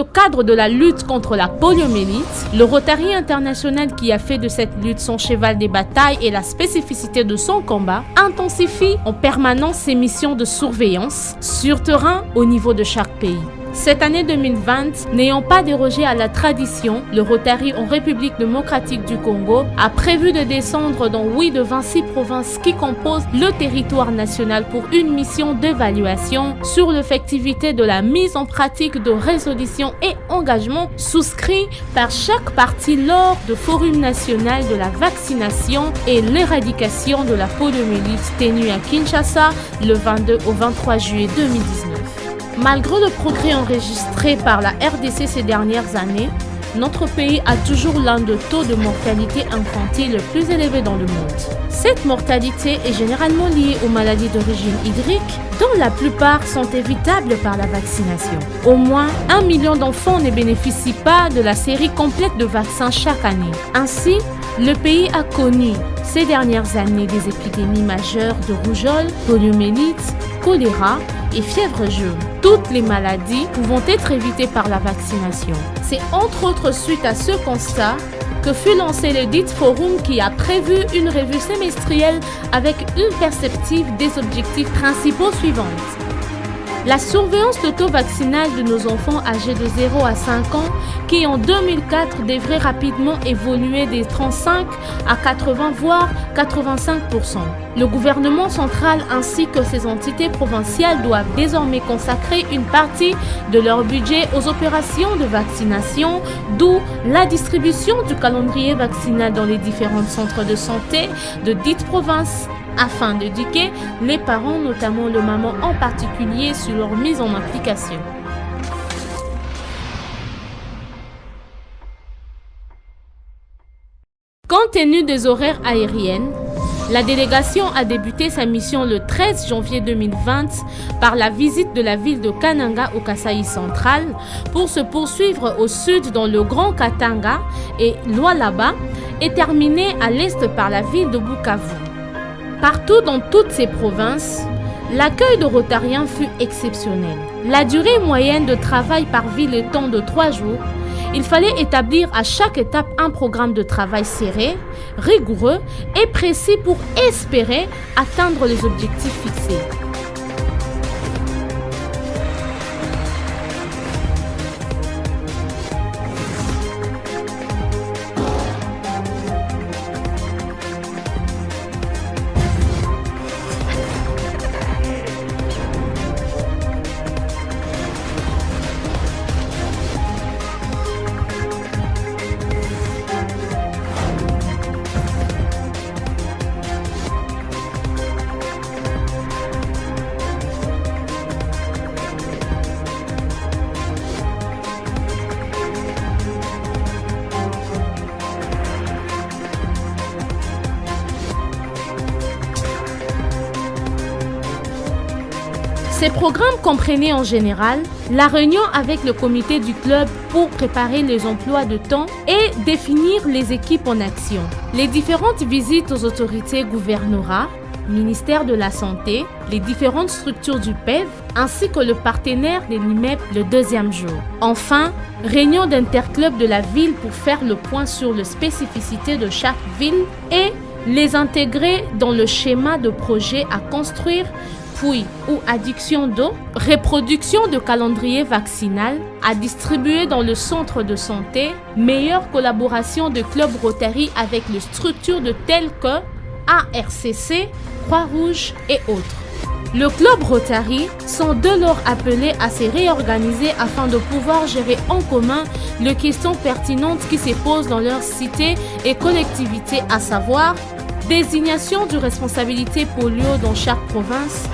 le cadre de la lutte contre la poliomyélite, le Rotary International, qui a fait de cette lutte son cheval de bataille et la spécificité de son combat, intensifie en permanence ses missions de surveillance sur terrain au niveau de chaque pays. Cette année 2020, n'ayant pas dérogé à la tradition, le Rotary en République démocratique du Congo a prévu de descendre dans 8 de 26 provinces qui composent le territoire national pour une mission d'évaluation sur l'effectivité de la mise en pratique de résolutions et engagements souscrits par chaque partie lors du Forum national de la vaccination et l'éradication de la poliomyélite tenu à Kinshasa le 22 au 23 juillet 2019. Malgré le progrès enregistré par la RDC ces dernières années, notre pays a toujours l'un des taux de mortalité infantile le plus élevé dans le monde. Cette mortalité est généralement liée aux maladies d'origine hydrique, dont la plupart sont évitables par la vaccination. Au moins 1 million d'enfants ne bénéficient pas de la série complète de vaccins chaque année. Ainsi, le pays a connu ces dernières années des épidémies majeures de rougeole, poliomyélite, choléra et fièvre jaune. Toutes les maladies pouvant être évitées par la vaccination. C'est entre autres suite à ce constat que fut lancé le dit forum qui a prévu une revue semestrielle avec une perspective des objectifs principaux suivants. La surveillance de taux vaccinal de nos enfants âgés de 0 à 5 ans qui en 2004 devrait rapidement évoluer des 35 à 80 voire 85%. Le gouvernement central ainsi que ses entités provinciales doivent désormais consacrer une partie de leur budget aux opérations de vaccination, d'où la distribution du calendrier vaccinal dans les différents centres de santé de dites provinces, afin d'éduquer les parents, notamment le maman en particulier, sur leur mise en application. Compte tenu des horaires aériennes, la délégation a débuté sa mission le 13 janvier 2020 par la visite de la ville de Kananga au Kasaï central pour se poursuivre au sud dans le Grand Katanga et Lualaba et terminer à l'est par la ville de Bukavu. Partout dans toutes ces provinces, l'accueil de Rotariens fut exceptionnel. La durée moyenne de travail par ville étant de 3 jours, il fallait établir à chaque étape un programme de travail serré, rigoureux et précis pour espérer atteindre les objectifs fixés. Ces programmes comprenaient en général la réunion avec le comité du club pour préparer les emplois de temps et définir les équipes en action, les différentes visites aux autorités gouvernorales, ministère de la Santé, les différentes structures du PEV, ainsi que le partenaire de l'IMEP le deuxième jour. Enfin, réunion d'interclubs de la ville pour faire le point sur les spécificités de chaque ville et les intégrer dans le schéma de projet à construire, puis ou adduction d'eau, reproduction de calendrier vaccinal à distribuer dans le centre de santé, meilleure collaboration de club Rotary avec les structures de telles que ARCC, Croix-Rouge et autres. Le club Rotary sont dès lors appelés à se réorganiser afin de pouvoir gérer en commun les questions pertinentes qui se posent dans leur cité et collectivité, à savoir désignation de responsabilité polio dans chaque province,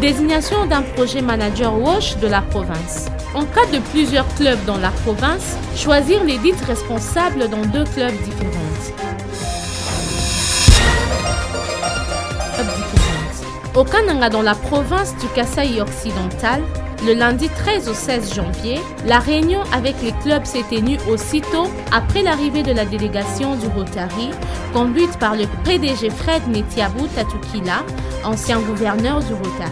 désignation d'un projet manager WASH de la province. En cas de plusieurs clubs dans la province, choisir les dites responsables dans 2 clubs différents. Au Kananga, dans la province du Kasaï occidental, le lundi 13 au 16 janvier, la réunion avec les clubs s'est tenue aussitôt après l'arrivée de la délégation du Rotary, conduite par le PDG Fred Netiabou Tatukila, ancien gouverneur du Rotary.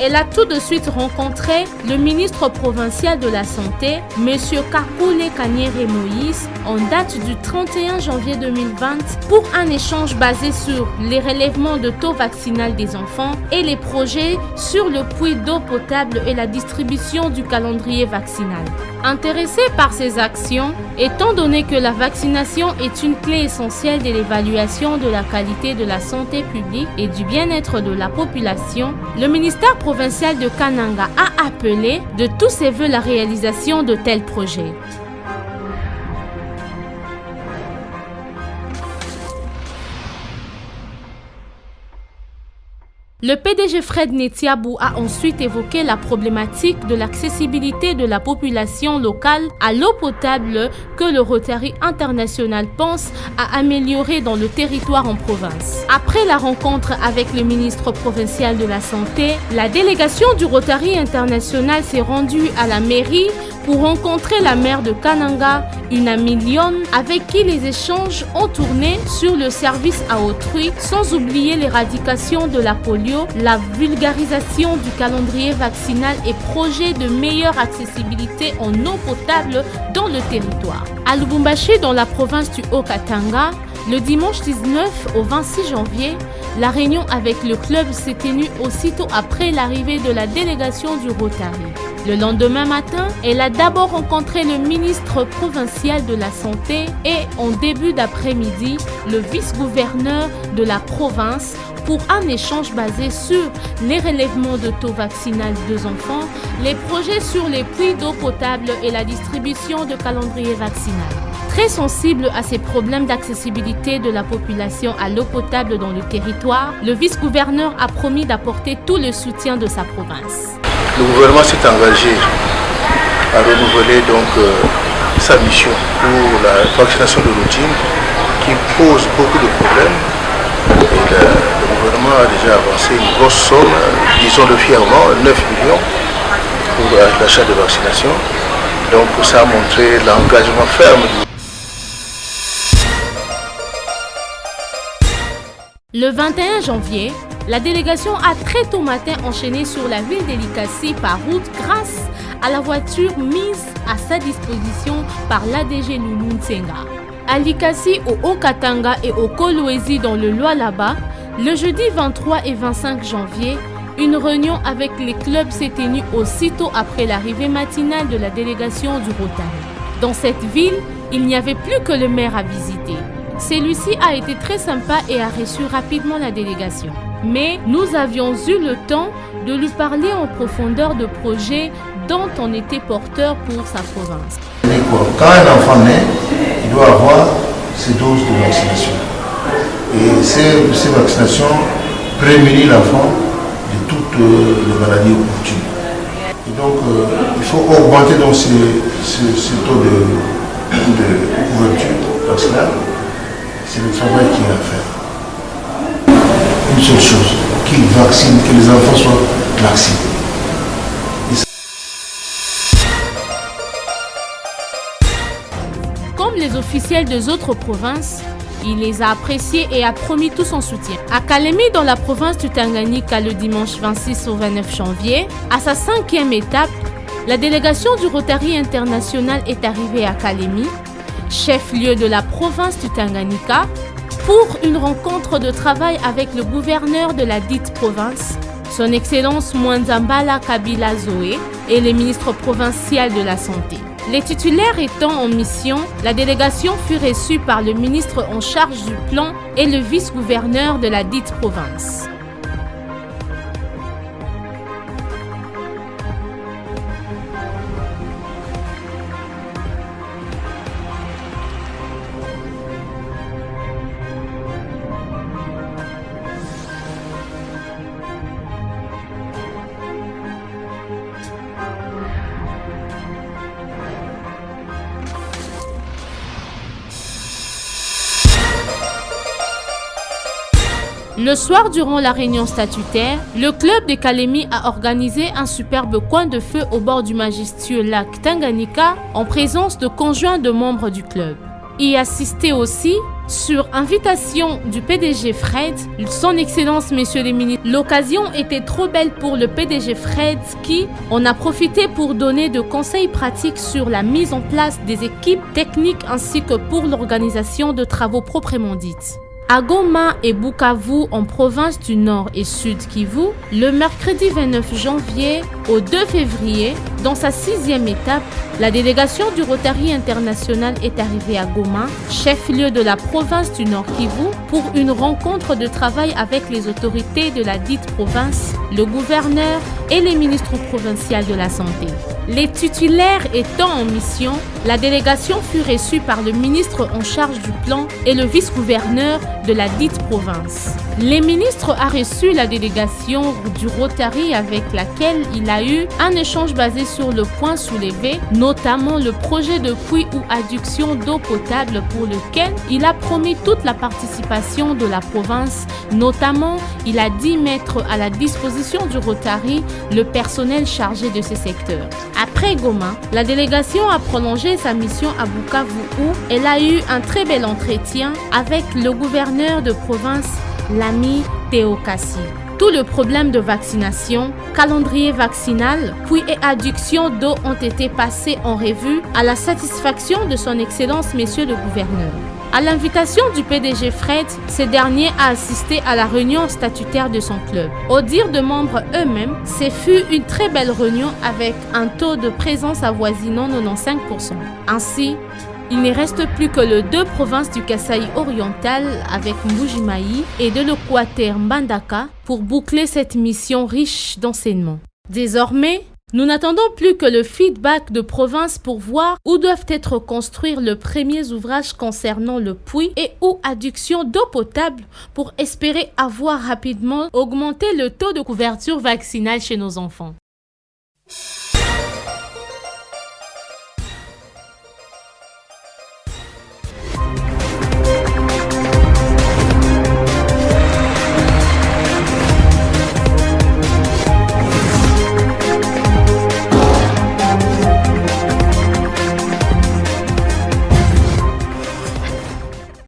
Elle a tout de suite rencontré le ministre provincial de la Santé, M. Kakule Kanyere Moïse, en date du 31 janvier 2020 pour un échange basé sur les relèvements de taux vaccinal des enfants et les projets sur le puits d'eau potable et la distribution du calendrier vaccinal. Intéressé par ces actions, étant donné que la vaccination est une clé essentielle de l'évaluation de la qualité de la santé publique et du bien-être de la population, le ministère provincial de Kananga a appelé de tous ses voeux la réalisation de tels projets. Le PDG Fred Netiabou a ensuite évoqué la problématique de l'accessibilité de la population locale à l'eau potable que le Rotary International pense à améliorer dans le territoire en province. Après la rencontre avec le ministre provincial de la Santé, la délégation du Rotary International s'est rendue à la mairie pour rencontrer la maire de Kananga, Una Million, avec qui les échanges ont tourné sur le service à autrui, sans oublier l'éradication de la polio, la vulgarisation du calendrier vaccinal et projet de meilleure accessibilité en eau potable dans le territoire. À Lubumbashi, dans la province du Haut-Katanga, le dimanche 19 au 26 janvier, la réunion avec le club s'est tenue aussitôt après l'arrivée de la délégation du Rotary. Le lendemain matin, elle a d'abord rencontré le ministre provincial de la Santé et en début d'après-midi, le vice-gouverneur de la province pour un échange basé sur les relèvements de taux vaccinal des enfants, les projets sur les puits d'eau potable et la distribution de calendrier vaccinal. Très sensible à ces problèmes d'accessibilité de la population à l'eau potable dans le territoire, le vice-gouverneur a promis d'apporter tout le soutien de sa province. Le gouvernement s'est engagé à renouveler sa mission pour la vaccination de routine qui pose beaucoup de problèmes. Et le gouvernement a déjà avancé une grosse somme, disons-le fièrement, 9 millions pour l'achat de vaccination. Donc ça a montré l'engagement ferme. Le 21 janvier, la délégation a très tôt matin enchaîné sur la ville d'Elikasi par route grâce à la voiture mise à sa disposition par l'ADG Loulou Nsenga. À Likasi, au Haut-Katanga et au Kolwezi dans le Lualaba, le jeudi 23 et 25 janvier, une réunion avec les clubs s'est tenue aussitôt après l'arrivée matinale de la délégation du Rotary. Dans cette ville, il n'y avait plus que le maire à visiter. Celui-ci a été très sympa et a reçu rapidement la délégation. Mais nous avions eu le temps de lui parler en profondeur de projets dont on était porteur pour sa province. Quand un enfant naît, il doit avoir ses doses de vaccination. Et ces vaccinations prémunissent l'enfant de toutes les maladies opportunes. Et donc, il faut augmenter donc ce taux de couverture vaccinale. C'est le travail qu'il y a à faire. Une seule chose, qu'ils vaccinent, que les enfants soient vaccinés. Comme les officiels des autres provinces, il les a appréciés et a promis tout son soutien. À Kalemi, dans la province du Tanganyika, le dimanche 26 au 29 janvier, à sa 5e étape, la délégation du Rotary International est arrivée à Kalemi, chef-lieu de la province du Tanganyika, pour une rencontre de travail avec le gouverneur de la dite province, son Excellence Mwanzambala Kabila Zoé et le ministre provincial de la Santé. Les titulaires étant en mission, la délégation fut reçue par le ministre en charge du plan et le vice-gouverneur de la dite province. Le soir, durant la réunion statutaire, le club de Kalemi a organisé un superbe coin de feu au bord du majestueux lac Tanganyika en présence de conjoints de membres du club. Y assistaient aussi Sur invitation du PDG Fred, son Excellence, Messieurs les ministres, l'occasion était trop belle pour le PDG Fred qui en a profité pour donner de conseils pratiques sur la mise en place des équipes techniques ainsi que pour l'organisation de travaux proprement dites. À Goma et Bukavu, en province du Nord et Sud Kivu, le mercredi 29 janvier au 2 février, dans sa 6e étape, la délégation du Rotary International est arrivée à Goma, chef-lieu de la province du Nord Kivu, pour une rencontre de travail avec les autorités de la dite province, le gouverneur et les ministres provinciaux de la Santé. Les titulaires étant en mission, la délégation fut reçue par le ministre en charge du plan et le vice-gouverneur de la dite province. Les ministres ont reçu la délégation du Rotary avec laquelle il a eu un échange basé sur le point soulevé, notamment le projet de puits ou adduction d'eau potable pour lequel il a promis toute la participation de la province, notamment il a dit mettre à la disposition du Rotary le personnel chargé de ce secteur. Après Goma, la délégation a prolongé sa mission à Bukavu où elle a eu un très bel entretien avec le gouverneur de province, l'ami Théo Kassi. Tout le problème de vaccination, calendrier vaccinal, puis et adduction d'eau ont été passés en revue à la satisfaction de son Excellence, Monsieur le Gouverneur. À l'invitation du PDG Fred, ce dernier a assisté à la réunion statutaire de son club. Au dire de membres eux-mêmes, ce fut une très belle réunion avec un taux de présence avoisinant 95%. Ainsi, il ne reste plus que les 2 provinces du Kasaï oriental avec Mbujimayi et de l'Équateur Mbandaka pour boucler cette mission riche d'enseignements. Désormais, nous n'attendons plus que le feedback de province pour voir où doivent être construits les premiers ouvrages concernant le puits et ou adduction d'eau potable pour espérer avoir rapidement augmenté le taux de couverture vaccinale chez nos enfants.